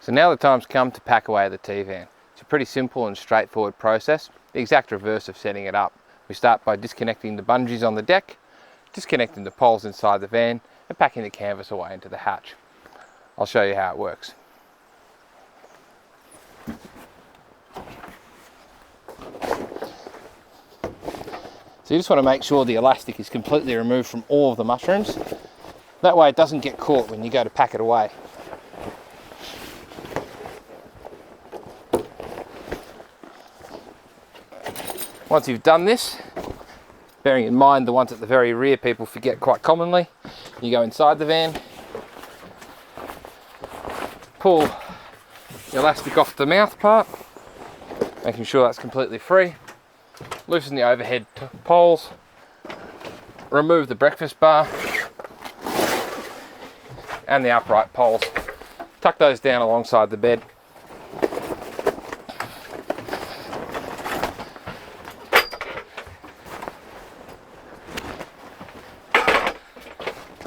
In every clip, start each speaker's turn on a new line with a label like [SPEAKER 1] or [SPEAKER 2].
[SPEAKER 1] So now the time's come to pack away the Tvan. It's a pretty simple and straightforward process, the exact reverse of setting it up. We start by disconnecting the bungees on the deck, disconnecting the poles inside the van, and packing the canvas away into the hatch. I'll show you how it works. So you just want to make sure the elastic is completely removed from all of the mushrooms. That way it doesn't get caught when you go to pack it away. Once you've done this, bearing in mind the ones at the very rear people forget quite commonly, you go inside the van, pull the elastic off the mouth part, making sure that's completely free, loosen the overhead poles, remove the breakfast bar and the upright poles, tuck those down alongside the bed.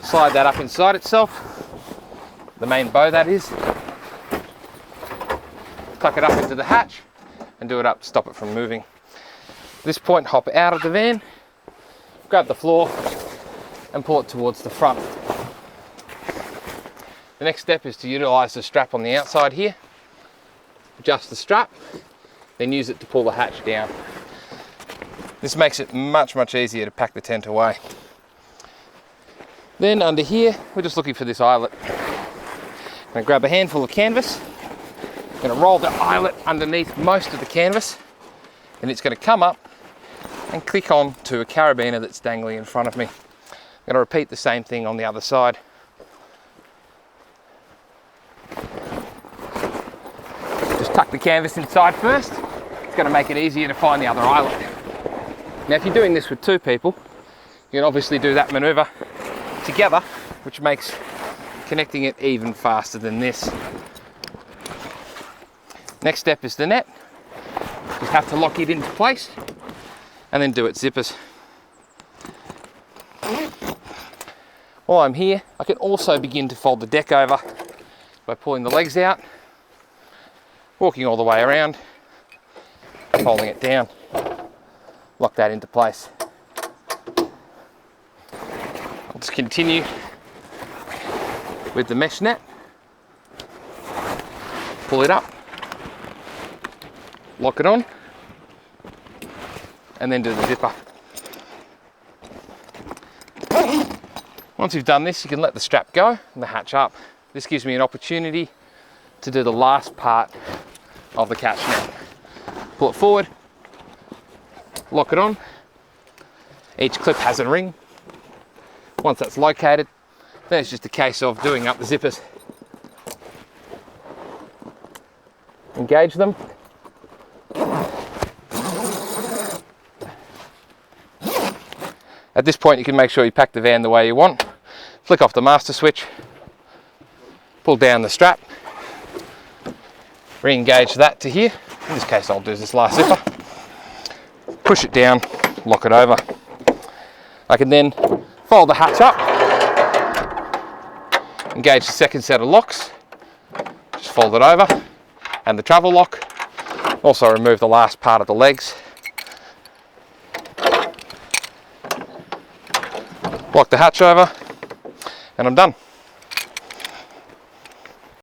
[SPEAKER 1] Slide that up inside itself, the main bow that is. Tuck it up into the hatch and do it up to stop it from moving. At this point, hop out of the van, grab the floor and pull it towards the front. The next step is to utilise the strap on the outside here. Adjust the strap, then use it to pull the hatch down. This makes it much easier to pack the tent away. Then under here, we're just looking for this eyelet. I'm going to grab a handful of canvas, I'm going to roll the eyelet underneath most of the canvas, and it's going to come up and click on to a carabiner that's dangling in front of me. I'm going to repeat the same thing on the other side. Just tuck the canvas inside first. It's going to make it easier to find the other eyelet. Now if you're doing this with two people, you can obviously do that manoeuvre together, which makes connecting it even faster than this. Next step is the net. You have to lock it into place and then do its zippers. While I'm here, I can also begin to fold the deck over by pulling the legs out, walking all the way around, folding it down, lock that into place. I'll just continue with the mesh net, pull it up, lock it on, and then do the zipper. Once you've done this, you can let the strap go and the hatch up. This gives me an opportunity to do the last part of the catch net. Pull it forward, lock it on. Each clip has a ring. Once that's located, then it's just a case of doing up the zippers. Engage them. At this point, you can make sure you pack the van the way you want. Flick off the master switch, pull down the strap, re-engage that to here. In this case, I'll do this last zipper. Push it down, lock it over. I can then fold the hatch up, engage the second set of locks, just fold it over, and the travel lock. Also remove the last part of the legs. Lock the hatch over, and I'm done.